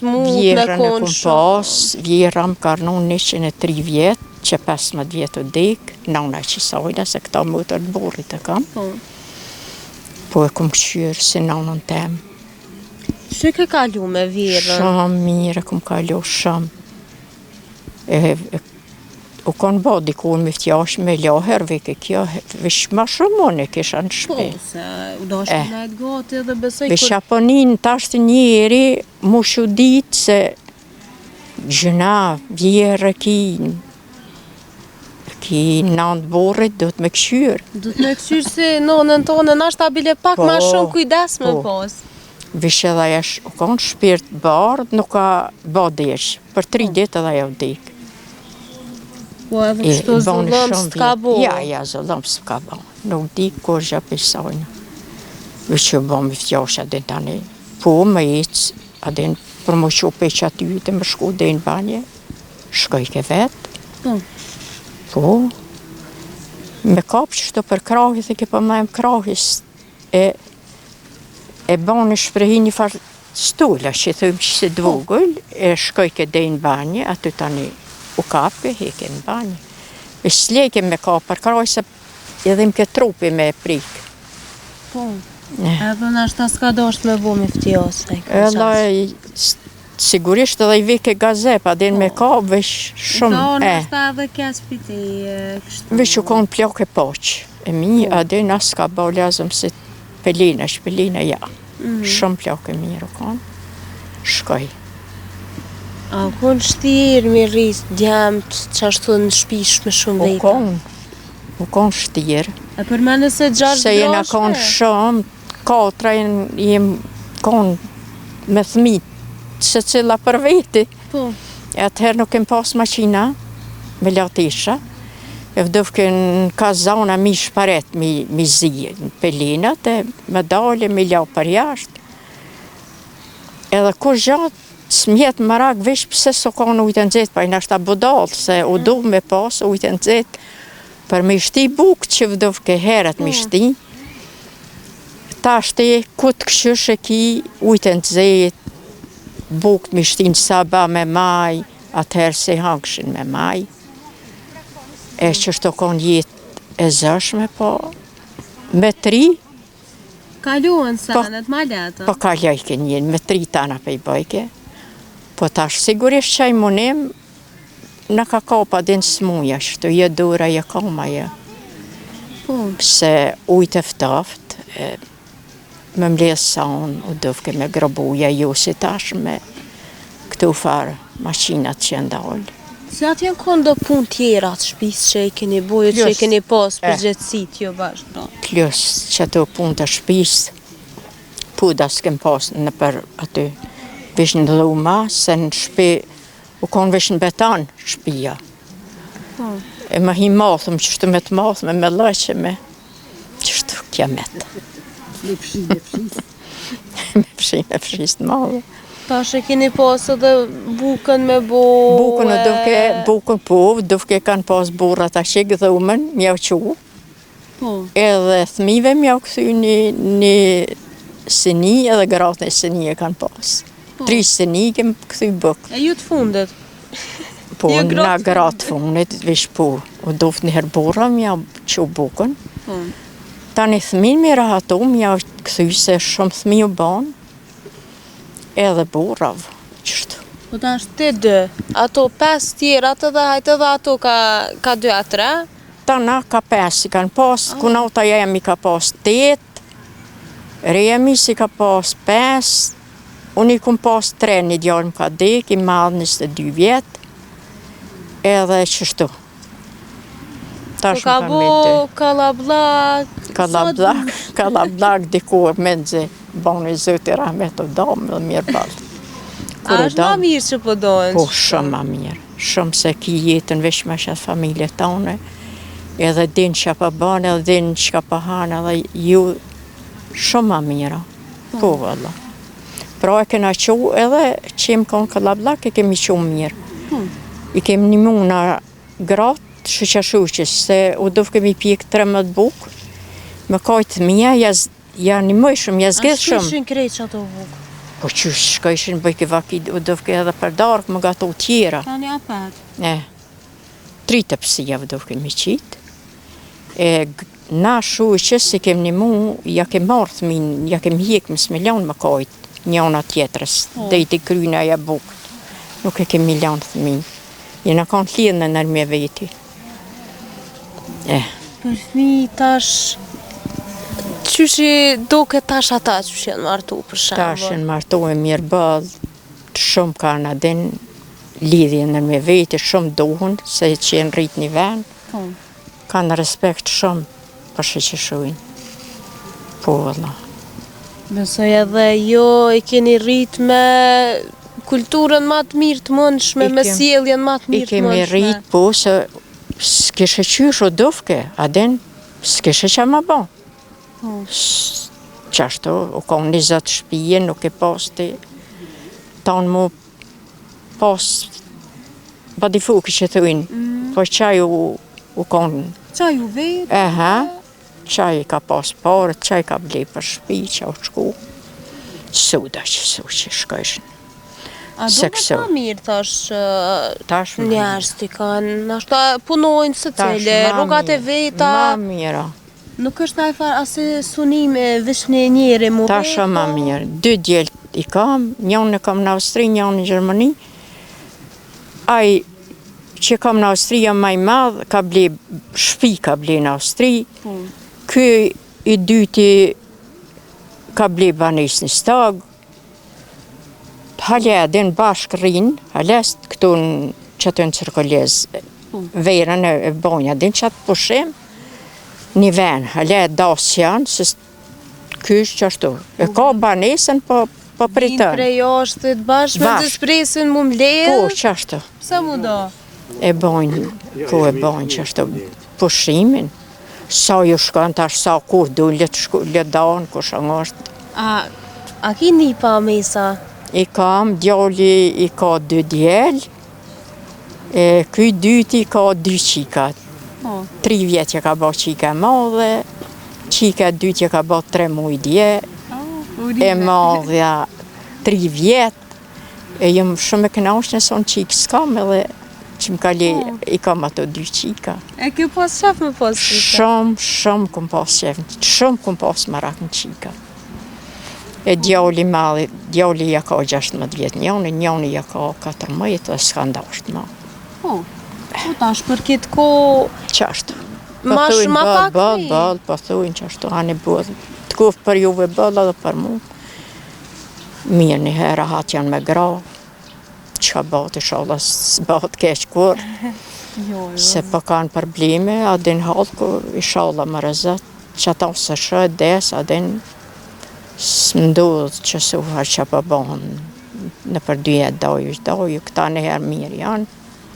Vjerën e kum pas, vjera më karnon 103 vjetë, që 15 vjetë u dek, nana qisajna, se këta mëtër të borit e kam. Po e kum këshyrë si nanën tem. Që ke kalu me vjerën? Shumë mirë e kum kalu, shumë. U kanë ba dikur me ftjash me laher, veke kjo, vish ma shumë unë e kisha në shpe. Po, se u dashtë në najtë gati edhe besoj... Vish Japonin tashtë njeri, mu shu ditë se gjëna, vjerë ki nëndë borit, do të me këshyrë. Do të me këshyrë se nonën tonë në ashtë abile pak ma shumë kujdes me pas. Vish edhe jesh, u kanë shpirt bardë, nuk ka ba desh. Për 3 ditë edhe ja u dekë. Po edhe kështu zullëm s'ka bo. Ja, zullëm s'ka bo. Nuk di kur gjë përsojnë. Vish që bo mi ftjash adin tani. Po me ecë, adin për më qope që aty të më shku dhe në banje. Shkoj ke vetë. Po. Me kapë që shto për krahit e ke përmajmë krahis. E bani shprehi një farë stula që thëmë që se dvogël, e shkoj ke dhe në banje, aty tani u kape, heke në banje. E s'leke me kapë për krahit, se edhe më ke trupi me prikë. Po. Edhe në ashtë ta s'ka dosht me bo me ftjose. Edhe sigurisht edhe i vike gazep, adin me kapë vesh shumë. Do, në ashtë ta edhe kes piti kështu. Vesh u konë plak e poqë. E mi, adin as ka ba lazëm se pelina, ja. Shumë plak e mirë u konë. Shkoj. A u konë shtirë me rrisë, djemët, që ashtu në shpish me shumë vejta? U konë shtirë. E për me nëse 6 groshme? Se jena konë shumë, 4 jem konë me thmitë, se cila për veti. Po. E atëherë nuk kem pas maqina, me latisha. E vdëvke në kazana mi shparet, mi zi, në pelinat, e me dale, mi lau për jashtë. Edhe kur gjatë, s'mjetë më rak vesh pëse s'o kanë ujtë në zetë, pa i nashta budalë, se u du me pas ujtë në zetë, për me shti bukë që vdëvke heret me shti. Ta shte, kutë këshysh e ki ujtë në zetë, bukë me shti në saba me maj, atëherë se hangshin me maj. E që shto konë jetë e zëshme, po me 3. Kaluan sanet ma letë? Po kaljajke njën, me 3 tana pe i bëjke. Po tash sigurisht që i munim, në ka kapa din s'muja, shtu je dura, je kama, je. Se ujtë eftaft, me mlesë sa unë, u dëvke me grobuja, ju si tash me këtu farë maqinat që ndalë. Se atë janë konë do pun tjera të shpis që i keni bojë, që i keni pas për gjithësit jo bashkë? Plus që ato pun të shpis, puda s'kem pas në për aty, vish në dhuma, se në shpi, u konë vish në betan shpia. E më hi mathëm, qështu me të mathëm, me lëqe me, qështu kja metë. Me pshi. Me pshi të madhe. Tash e keni pas edhe bukën me bo... Bukën po, dufke kanë pas burrat ashik dhumen, mjau qu. Edhe thmive mjau këthy një seni, edhe gratë një seni e kanë pas. 3 seni kem këthy bukë. E ju të fundet? Po, na gratë fundet, vish po. U duft një herë burra, mjau qu bukën. Tani thmin mi rahato, mjau këthy se shumë thmi u banë. Edhe burav, qështu. Po ta është të 2, ato 5 tjera të dhe hajtë edhe ato ka 2 a 3? Ta na ka 5 i kanë pas, kunauta jemi ka pas 8, remi si ka pas 5, unë i kum pas 3, një djallë më ka dek, i madhë 22 vjetë, edhe qështu. Po ka bo kalablak? Kalablak dikur me nëzë. Bani zëti rahmet o damë dhe mirë balë. A është ma mirë që po dojnë? Po, shumë ma mirë. Shumë se ki jetën vesh me shetë familje tonë, edhe din që pa banë, edhe din që ka pa hanë, edhe ju shumë ma mirë. Po, valla. Pra e kena qu edhe që jem konë kalablak, e kemi qu mirë. I kemi një muna gratë shëqashuqës, se u duf kemi pjek 13 bukë, me kajtë mija, janë një mëjshëm, jazgedhë shumë. A shushin krejt që ato bukë? Po që shkojshin bëjke vaki, dovke edhe për darkë më gato tjera. Tani apet. 3 tëpsia dovke mi qitë. Na shuqë si kem një mu, ja kem marrë thmin, ja kem hjek më smiljon më kajtë, njona tjetërës, dhe i të kryna ja bukët. Nuk e kem miljon thmin. Jena kanë lidhë në nërmje veti. Për fmi tash, qyshi doke tash ata qyshi janë martu për shembull? Tash janë martu e mirë bëllë, shumë kanë adin lidhje nërmje veti, shumë dohën, se që jenë rritë një vend, kanë respekt shumë për shë që shujnë. Po, vëlla. Besoj edhe jo e keni rritë me kulturën ma të mirë të mundshme, me sjelljen ma të mirë të mundshme. I kemi rritë, po, se s'kishe qysh o dofke, adin, s'kishe që ma bo. Qashtu, u ka 20 shpije, nuk e pas të tanë mu pas badi fuki që të ujnë, po qaj u konë. Qaj u vetë? Qaj ka pas parët, qaj ka ble për shpi, që u shku. Suda që shkojshin. A do me ta mirë tash njerës t'i kanë, nashta punojnë së cile, rrugat e veta. Ma mira. Nuk është na e farë asë sunime vishë një njeri mu vetë? Tash ma mirë. 2 djelët i kam, njën e kam në Austri, njën në Gjermani. Aj që kam në Austria maj madhë, ka ble shpi ka ble në Austri. Ky i dyti ka ble banes një stagë. Hale adin bashkë rinë, hales këtu në qëtë në cirkolez, verën e bonja, adin qëtë pushim, një ven, hale dasë janë, se kysh qashtu. E ka banesën po pritën. Vinë prej jashtë të bashkë me dëshpresin mu mledhë? Po, qashtu. Pse mu do? E bonjë qashtu pushimin. Sa ju shkon tash, sa kur du lëdanë, ku shangosht. A ki një pa mesa? I kam, djalli i ka 2 djellë, këj dyti ka 2 qikat. 3 vjetë që ka ba qika madhe, qika dytje ka ba 3 muj dje, e madhja 3 vjetë, e jëmë shumë e kënaqë nëson qikë s'kam edhe që më kali i kam ato 2 qika. E ke pas qef me pas qika? Shumë këm pas qef, shumë këm pas marak në qika. E djalli madhi, djalli ja ka 16 vjetë njëni ja ka 14 dhe s'ka ndasht ma. Po tash për këtë ko... Qashtu. Ma pak mi? Bëll, po thujnë qashtu, anë i bëllë. Të kufë për juve bëllë edhe për mu. Mirë një herë hatë janë me gra. Qa bëtë i shala s'bëtë keq kur. Se po kanë probleme, adin halë i shala më rëzët. Që ata se shë, des, adin s'mdodhë që suha që po bënë në për 2 doju, këta në herë mirë janë.